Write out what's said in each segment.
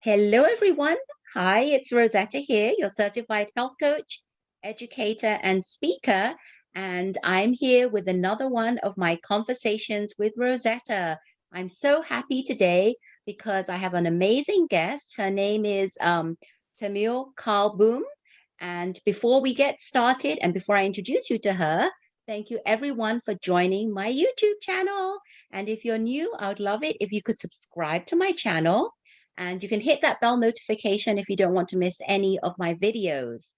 Hello, everyone. Hi, it's Rosetta here, your certified health coach, educator, and speaker. And I'm here with another one of my conversations with Rosetta. I'm so happy today because I have an amazing guest. Her name is Tamelle Karlbom. And before we get started and before I introduce you to her, thank you everyone for joining my YouTube channel. And if you're new, I would love it if you could subscribe to my channel and you can hit that bell notification if you don't want to miss any of my videos.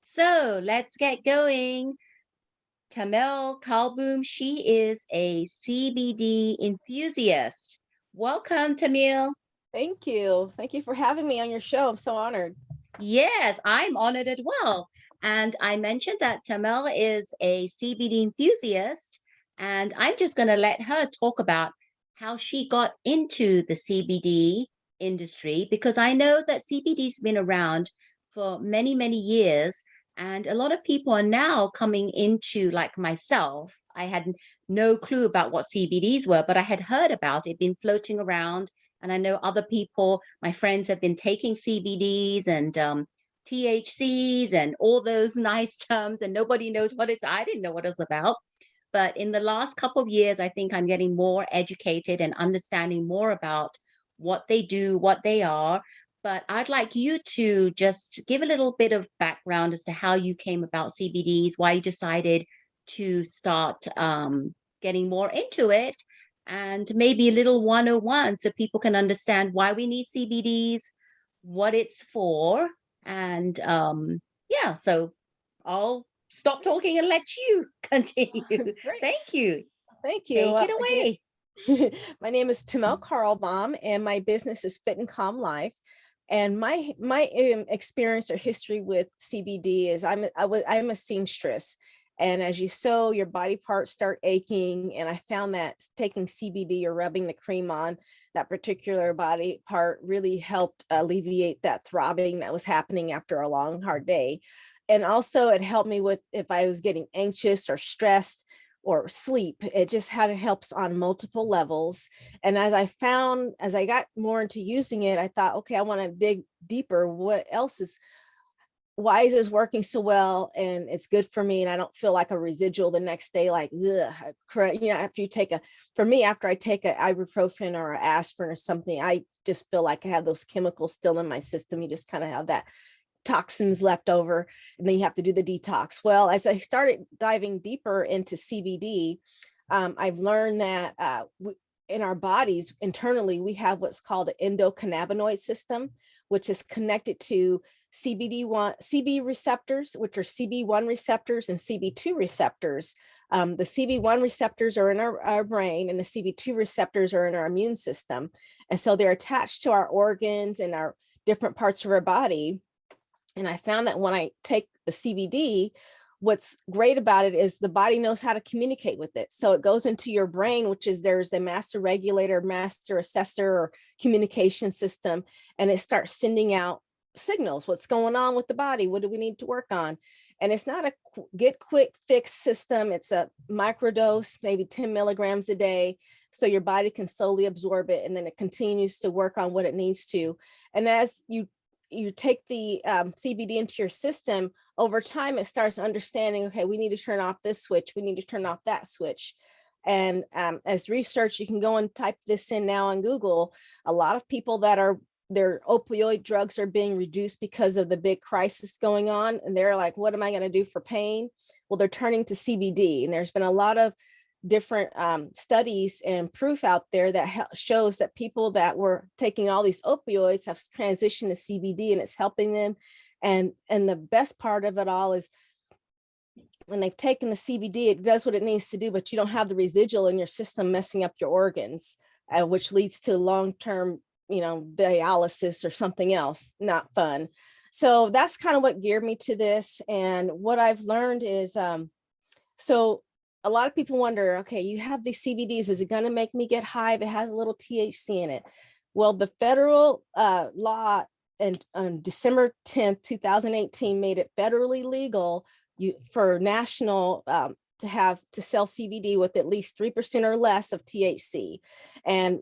So let's get going. Tamelle Karlbom, she is a CBD enthusiast. Welcome, Tamille. Thank you. Thank you for having me on your show. I'm so honored. Yes, I'm honored as well. And I mentioned that Tamelle is a CBD enthusiast, and I'm just going to let her talk about how she got into the CBD industry because I know that CBD's been around for many, many years, and a lot of people are now coming into, like myself. I had no clue about what CBDs were, but I had heard about it, been floating around, and I know other people, my friends have been taking CBDs and THCs and all those nice terms, and nobody knows what it's. I didn't know what it was about. But in the last couple of years, I think I'm getting more educated and understanding more about what they do, what they are. But I'd like you to just give a little bit of background as to how you came about CBDs, why you decided to start getting more into it, and maybe a little 101 so people can understand why we need CBDs, what it's for, and yeah, so I'll stop talking and let you continue. Great. Thank you. Thank you. Take it Again, away. my name is Tamelle Karlbom, and my business is Fit and Calm Life. And my experience or history with CBD is I'm a seamstress. And as you sew, your body parts start aching. And I found that taking CBD or rubbing the cream on that particular body part really helped alleviate that throbbing that was happening after a long, hard day. And also it helped me with if I was getting anxious or stressed or sleep. It just had helps on multiple levels. And as I got more into using it, I thought, okay, I want to dig deeper. What else is why is this working so well and it's good for me and I don't feel like a residual the next day, like after you take for me, after I take a ibuprofen or an aspirin or something, I just feel like I have those chemicals still in my system. You just kind of have that toxins left over, and then you have to do the detox. Well, as I started diving deeper into CBD, I've learned that in our bodies internally, we have what's called an endocannabinoid system, which is connected to CB receptors, which are CB1 receptors and CB2 receptors. The CB1 receptors are in our brain, and the CB2 receptors are in our immune system. And so they're attached to our organs and our different parts of our body. And I found that when I take the CBD, what's great about it is the body knows how to communicate with it. So it goes into your brain, which is there's a master regulator, master assessor, or communication system, and it starts sending out signals. What's going on with the body? What do we need to work on? And it's not a get quick fix system. It's a microdose, maybe 10 milligrams a day. So your body can slowly absorb it, and then it continues to work on what it needs to. And as you take the CBD into your system, over time, it starts understanding, okay, we need to turn off this switch. We need to turn off that switch. And as research, you can go and type this in now on Google. A lot of people their opioid drugs are being reduced because of the big crisis going on. And they're like, what am I going to do for pain? Well, they're turning to CBD. And there's been a lot of different studies and proof out there that shows that people that were taking all these opioids have transitioned to CBD, and it's helping them. And the best part of it all is when they've taken the CBD, it does what it needs to do, but you don't have the residual in your system messing up your organs, which leads to long-term, dialysis or something else. Not fun. So that's kind of what geared me to this. And what I've learned is, so a lot of people wonder, okay, you have these CBDs, is it going to make me get high if it has a little THC in it? Well, the federal law on December 10th, 2018 made it federally legal for national to sell CBD with at least 3% or less of THC. And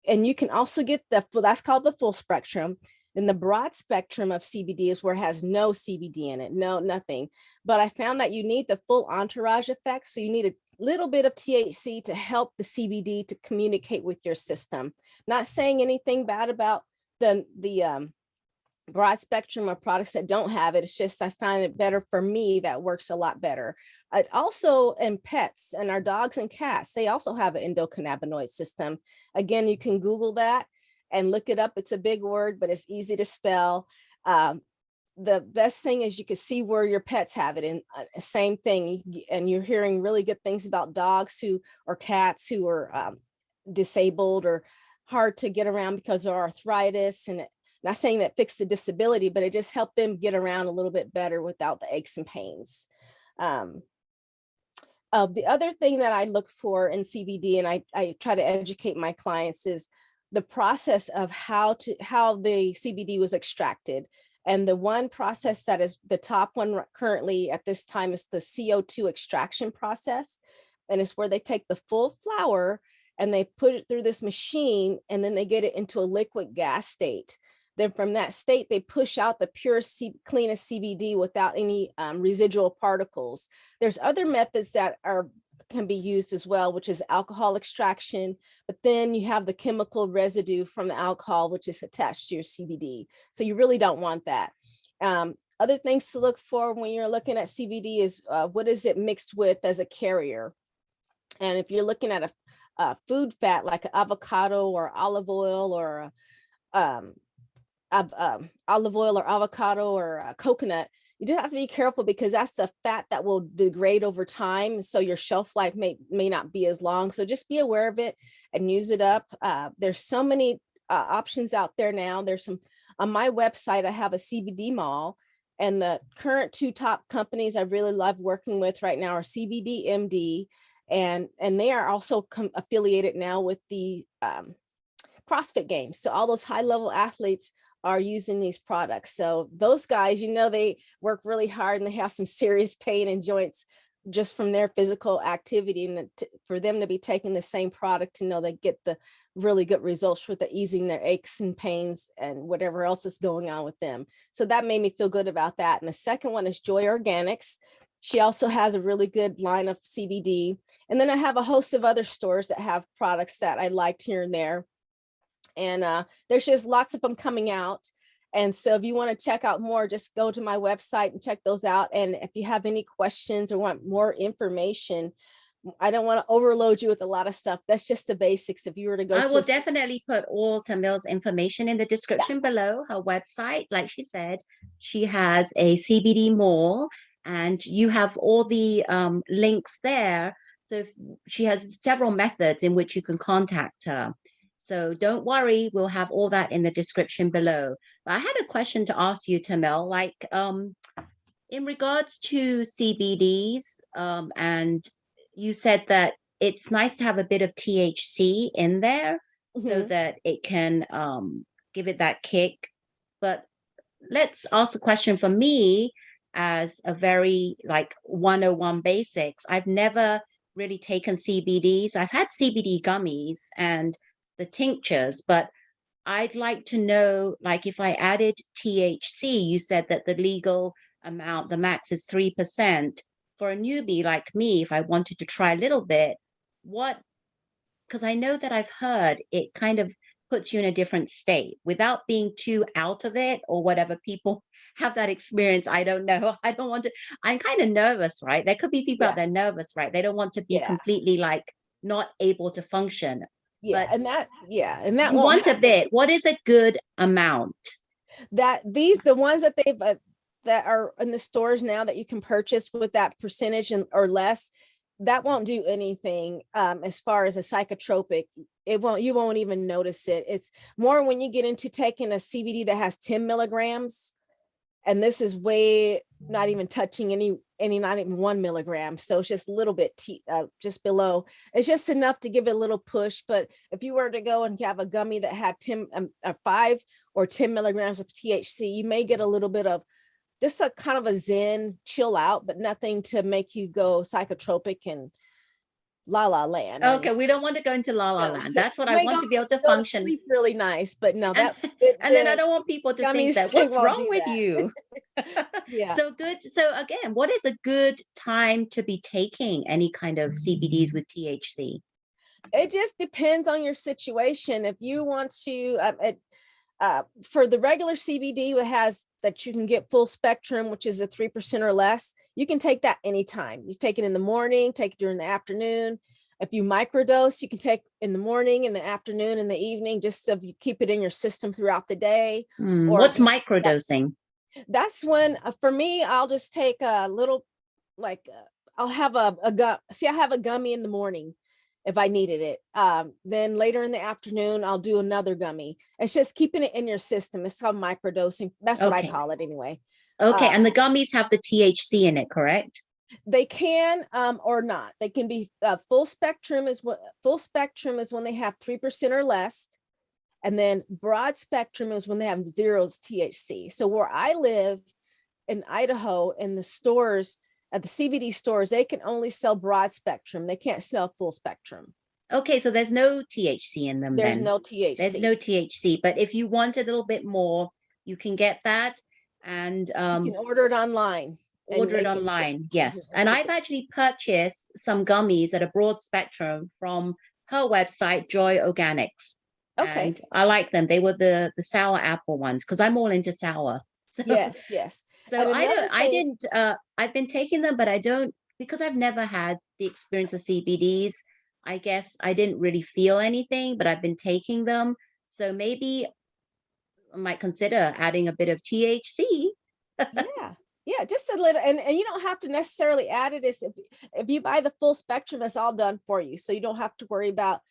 And you can also get that's called the full spectrum. Then the broad spectrum of CBD is where it has no CBD in it, nothing. But I found that you need the full entourage effect. So you need a little bit of THC to help the CBD to communicate with your system. Not saying anything bad about the broad spectrum of products that don't have it. It's just I find it better for me. That works a lot better. It also in pets and our dogs and cats, they also have an endocannabinoid system. Again, you can Google that and look it up. It's a big word, but it's easy to spell. The best thing is you can see where your pets have it, and same thing. And you're hearing really good things about dogs or cats who are disabled or hard to get around because of arthritis. And not saying that fixed the disability, but it just helped them get around a little bit better without the aches and pains. The other thing that I look for in CBD, and I try to educate my clients, is the process of how the CBD was extracted. And the one process that is the top one currently at this time is the CO2 extraction process. And it's where they take the full flower and they put it through this machine, and then they get it into a liquid gas state. Then from that state, they push out the pure, cleanest CBD without any residual particles. There's other methods that can be used as well, which is alcohol extraction, but then you have the chemical residue from the alcohol, which is attached to your CBD. So you really don't want that. Other things to look for when you're looking at CBD is what is it mixed with as a carrier? And if you're looking at a food fat like avocado or olive oil or olive oil or avocado or coconut, you do have to be careful because that's a fat that will degrade over time. So your shelf life may not be as long. So just be aware of it and use it up. There's so many options out there now. There's some on my website. I have a CBD mall, and the current two top companies I really love working with right now are CBD MD, and they are also affiliated now with the CrossFit Games. So all those high level athletes are using these products. So those guys, they work really hard and they have some serious pain in joints just from their physical activity. And for them to be taking the same product to know they get the really good results with the easing their aches and pains and whatever else is going on with them. So that made me feel good about that. And the second one is Joy Organics. She also has a really good line of CBD. And then I have a host of other stores that have products that I liked here and there. And there's just lots of them coming out. And so if you want to check out more, just go to my website and check those out. And if you have any questions or want more information, I don't want to overload you with a lot of stuff. That's just the basics. If you were to go, I will definitely put all Tamelle's information in the description below. Her website, like she said, she has a CBD mall, and you have all the links there. So if she has several methods in which you can contact her. So don't worry, we'll have all that in the description below. But I had a question to ask you, Tamelle, like in regards to CBDs, and you said that it's nice to have a bit of THC in there so that it can give it that kick. But let's ask a question for me as a very like 101 basics. I've never really taken CBDs. I've had CBD gummies and the tinctures, but I'd like to know, like if I added THC, you said that the legal amount, the max is 3%. For a newbie like me, if I wanted to try a little bit, because I know that I've heard it kind of puts you in a different state without being too out of it or whatever. People have that experience. I don't know. I don't want to, I'm kind of nervous, right? There could be people out there nervous, right? They don't want to be completely like not able to function. And that you want a bit. What is a good amount? The ones that they've that are in the stores now that you can purchase with that percentage or less, that won't do anything as far as a psychotropic. You won't even notice it. It's more when you get into taking a CBD that has 10 milligrams, and this is way not even touching any not even 1 milligram. So it's just a little bit just below. It's just enough to give it a little push. But if you were to go and have a gummy that had 5 or 10 milligrams of THC, you may get a little bit of just a kind of a zen chill out, but nothing to make you go psychotropic and La La Land. Okay, we don't want to go into La La No, Land. That's what you I may want to be able to go to function. sleep really nice, but no, And that the, and then I the don't want people to think gummies that they what's won't wrong do with that. you? Yeah. So good. So again, what is a good time to be taking any kind of CBDs with THC? It just depends on your situation. If you want to, for the regular CBD, it has that you can get full spectrum, which is a 3% or less. You can take that anytime. You take it in the morning, take it during the afternoon. If you microdose, you can take in the morning, in the afternoon, in the evening, just so you keep it in your system throughout the day. Or What's microdosing? that's when, for me, I'll just take a little, like, I'll have a gum. See, I have a gummy in the morning if I needed it. Then later in the afternoon, I'll do another gummy. It's just keeping it in your system. It's called microdosing. That's what I Okay. call it anyway. Okay. Uh, And the gummies have the THC in it, correct? they can or not. They can be full spectrum is what full spectrum is when they have 3% or less. And then broad spectrum is when they have zeros THC. So where I live in Idaho, in the stores, at the CBD stores, they can only sell broad spectrum. They can't sell full spectrum. Okay, so there's no THC in them There's then. no There's no THC. THC, but if you want a little bit more, you can get that and You can order it online and order it they can ship. online. Mhm, Yes. and And ship I've it. actually purchased some gummies at a broad spectrum from her website, Joy Organics. Okay. And I like them. They were the sour apple ones because I'm all into sour. So Yes, yes. so And I don't another I thing, didn't I've been taking them, but I don't because I've never had the experience of CBDs. I guess I didn't really feel anything, but I've been taking them. So maybe I might consider adding a bit of THC. yeah, yeah, just a little, and you don't have to necessarily add it. Is if you buy the full spectrum, it's all done for you, so you don't have to worry about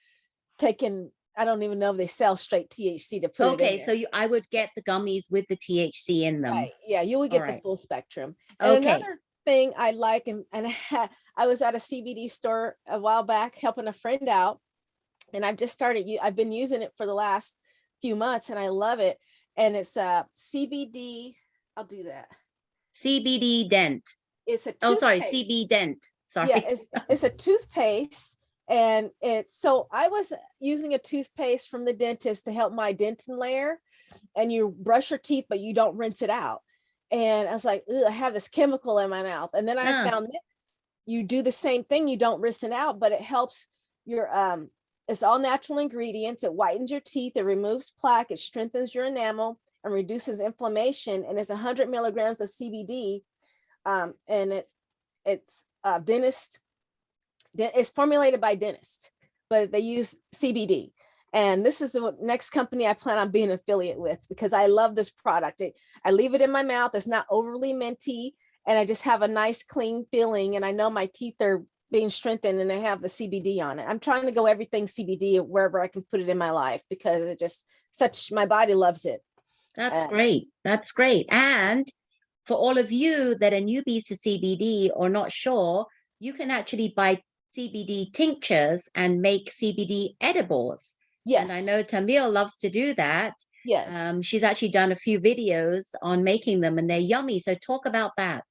taking. I don't even know if they sell straight THC to put it in Okay, so there. I would get the gummies with the THC in them. Right. Yeah, you would All get the right. full spectrum. And Okay. another thing I like, and I was at a CBD store a while back helping a friend out, and I've just started. I've been using it for the last few months, and I love it. And it's a CBD. I'll do that. CBD Dent. It's a Oh, sorry, toothpaste. CB Dent. Yeah, Sorry. it's a toothpaste, and it's so I was using a toothpaste from the dentist to help my dentin layer, and you brush your teeth, but you don't rinse it out. And I was like, I have this chemical in my mouth. And then I Ah, found this. You do the same thing, you don't rinse it out, but it helps your it's all natural ingredients. It whitens your teeth, it removes plaque, it strengthens your enamel and reduces inflammation. And it's 100 milligrams of CBD. And it's it's formulated by dentists, but they use CBD. And this is the next company I plan on being an affiliate with because I love this product. I leave it in my mouth. It's not overly minty. And I just have a nice, clean feeling. And I know my teeth are being strengthened and they have the CBD on it. I'm trying to go everything CBD wherever I can put it in my life because it just my body loves it. that's great. That's great. And for all of you that are newbies to CBD or not sure, you can actually buy CBD tinctures and make CBD edibles. And I Yes, know Tamille loves to do that. yes. She's actually done a few videos on making them and they're yummy. So talk about that.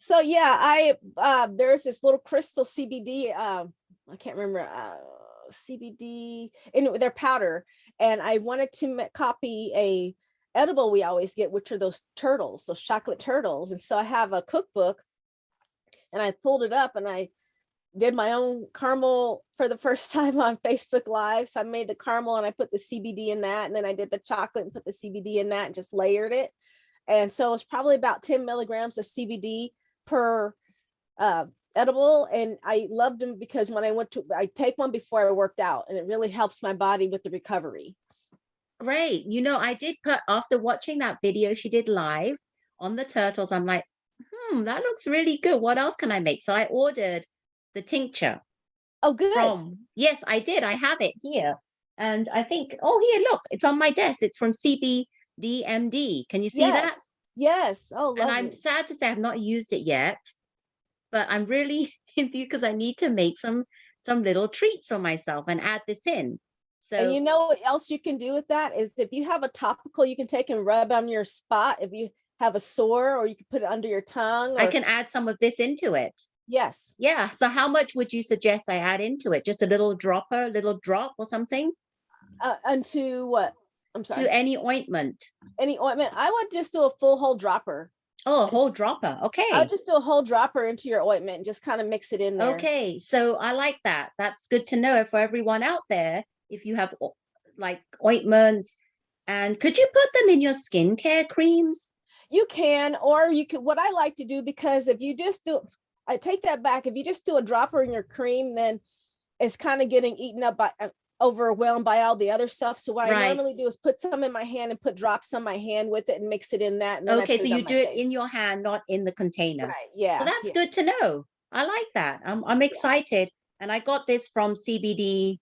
So yeah, I there's this little crystal CBD. I can't remember CBD. Anyway, they're powder, and I wanted to copy a edible we always get, which are those turtles, those chocolate turtles. And so I have a cookbook, and I pulled it up, and I did my own caramel for the first time on Facebook Live. So I made the caramel and I put the CBD in that, and then I did the chocolate and put the CBD in that, and just layered it. And so it's probably about 10 milligrams of CBD per edible. And I loved them because when I take one before I worked out, and it really helps my body with the recovery. Great. You know, I did put after watching that video she did live on the turtles, I'm like, that looks really good. What else can I make? So I ordered the tincture Oh, good. from, yes, I did. I have it here. And I think, oh, here, look, it's on my desk. It's from CBDMD. Can you see Yes. that? Yes. Oh, And I'm lovely. sad to say I've not used it yet, but I'm really enthused because I need to make some little treats for myself and add this in. And So you know what else you can do with that is if you have a topical, you can take and rub on your spot if you have a sore, or you can put it under your tongue, I or can add some of this into it. Yes. Yeah. So how much would you suggest I add into it? Just a little dropper, a little drop or something Unto what? I'm to sorry. any ointment? Any ointment? I would just do a full whole dropper. Oh, a And whole dropper. I would Okay. just do a whole dropper into your ointment and just kind of mix it in there. Okay. So I like that. That's good to know for everyone out there. If you have like ointments, and could you put them in your skincare creams? You can, or you could, what I like to do, because if you just do, I take that back. If you just do a dropper in your cream, then it's kind of getting eaten up by, overwhelmed by all the other stuff. So what I Right. normally do is put some in my hand and put drops on my hand with it and mix it in that. And then I Okay, put so it you on my do it in face. your hand, not in the container. Right. Well, Yeah. that's Yeah. good to know. I like that. I'm Yeah. excited. And I got this from CBD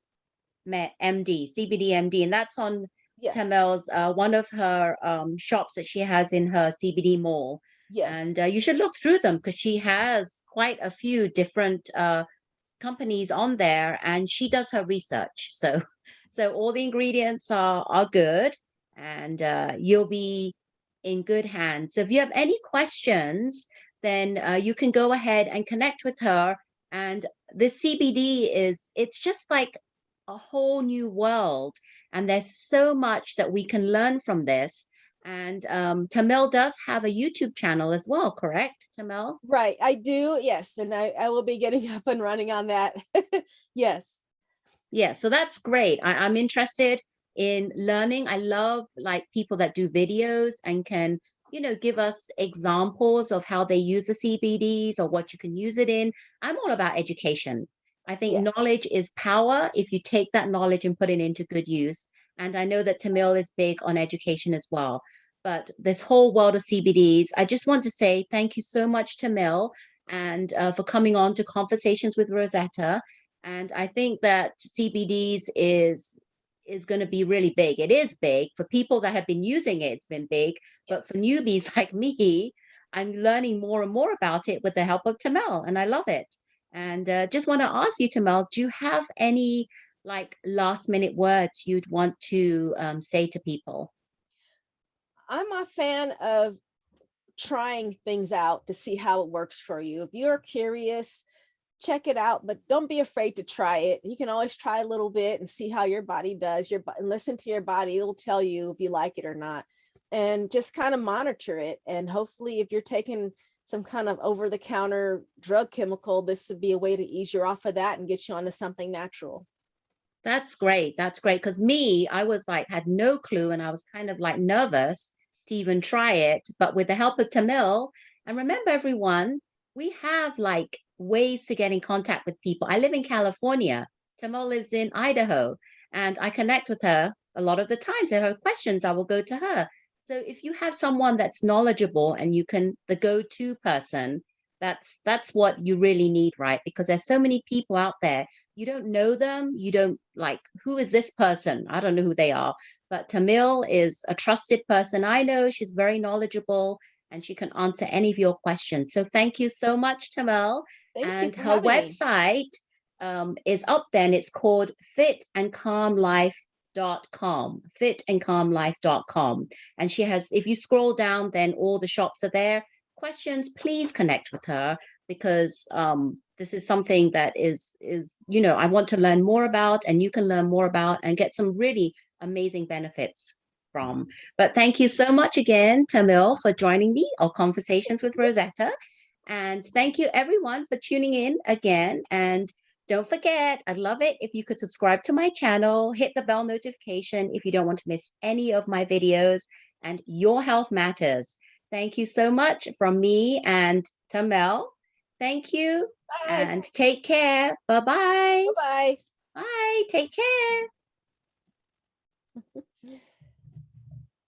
MD, CBD MD, and that's on Yes. Tamelle's one of her shops that she has in her CBD mall. Yes. And you should look through them because she has quite a few different companies on there, and she does her research. So, so all the ingredients are good, and you'll be in good hands. So if you have any questions, then you can go ahead and connect with her. And this CBD is, it's just like a whole new world. And there's so much that we can learn from this. And Tamelle does have a YouTube channel as well, correct, Tamelle? Right. I do. Yes. And I will be getting up and running on that. Yes. Yeah, so that's great. I'm interested in learning. I love like people that do videos and can, give us examples of how they use the CBDs or what you can use it in. I'm all about education. I think Yes. knowledge is power if you take that knowledge and put it into good use. And I know that Tamil is big on education as well. But this whole world of CBDs, I just want to say thank you so much, Tamil, and for coming on to Conversations with Rosetta. And I think that CBDs is going to be really big. It is big for people that have been using it. It's been big, Yeah. but for newbies like me, I'm learning more and more about it with the help of Tamel, and I love it. And just want to ask you, Tamel, do you have any like last minute words you'd want to say to people? I'm a fan of trying things out to see how it works for you. If you're curious, check it out, but don't be afraid to try it. You can always try a little bit and see how your body does. And listen to your body. It'll tell you if you like it or not. And just kind of monitor it. And hopefully, if you're taking some kind of over the counter drug chemical, this would be a way to ease you off of that and get you onto something natural. That's great. That's great. Because me, I was like, had no clue and I was kind of like nervous to even try it. But with the help of Tamil, and remember, everyone, we have like ways to get in contact with people. I live in California. Tamil lives in Idaho, and I connect with her a lot of the times. If I have questions, I will go to her. So if you have someone that's knowledgeable and you can the go-to person, that's what you really need, right? Because there's so many people out there, you don't know them, you don't like, who is this person? I don't know who they are. But Tamil is a trusted person. I know she's very knowledgeable and she can answer any of your questions. So thank you so much, Tamil. Thank you And for her having me. website is up there, and it's called fitandcalmlife.com, fitandcalmlife.com. And she has, if you scroll down, then all the shops are there. Questions, please connect with her, because this is something that is I want to learn more about, and you can learn more about and get some really amazing benefits from. But thank you so much again, Tamil, for joining me on Conversations with Rosetta. And thank you everyone for tuning in again. And don't forget, I'd love it if you could subscribe to my channel, hit the bell notification if you don't want to miss any of my videos. And your health matters. Thank you so much from me and Tamel. Thank you Bye. and take care. Bye-bye. Bye-bye. Bye. Take care.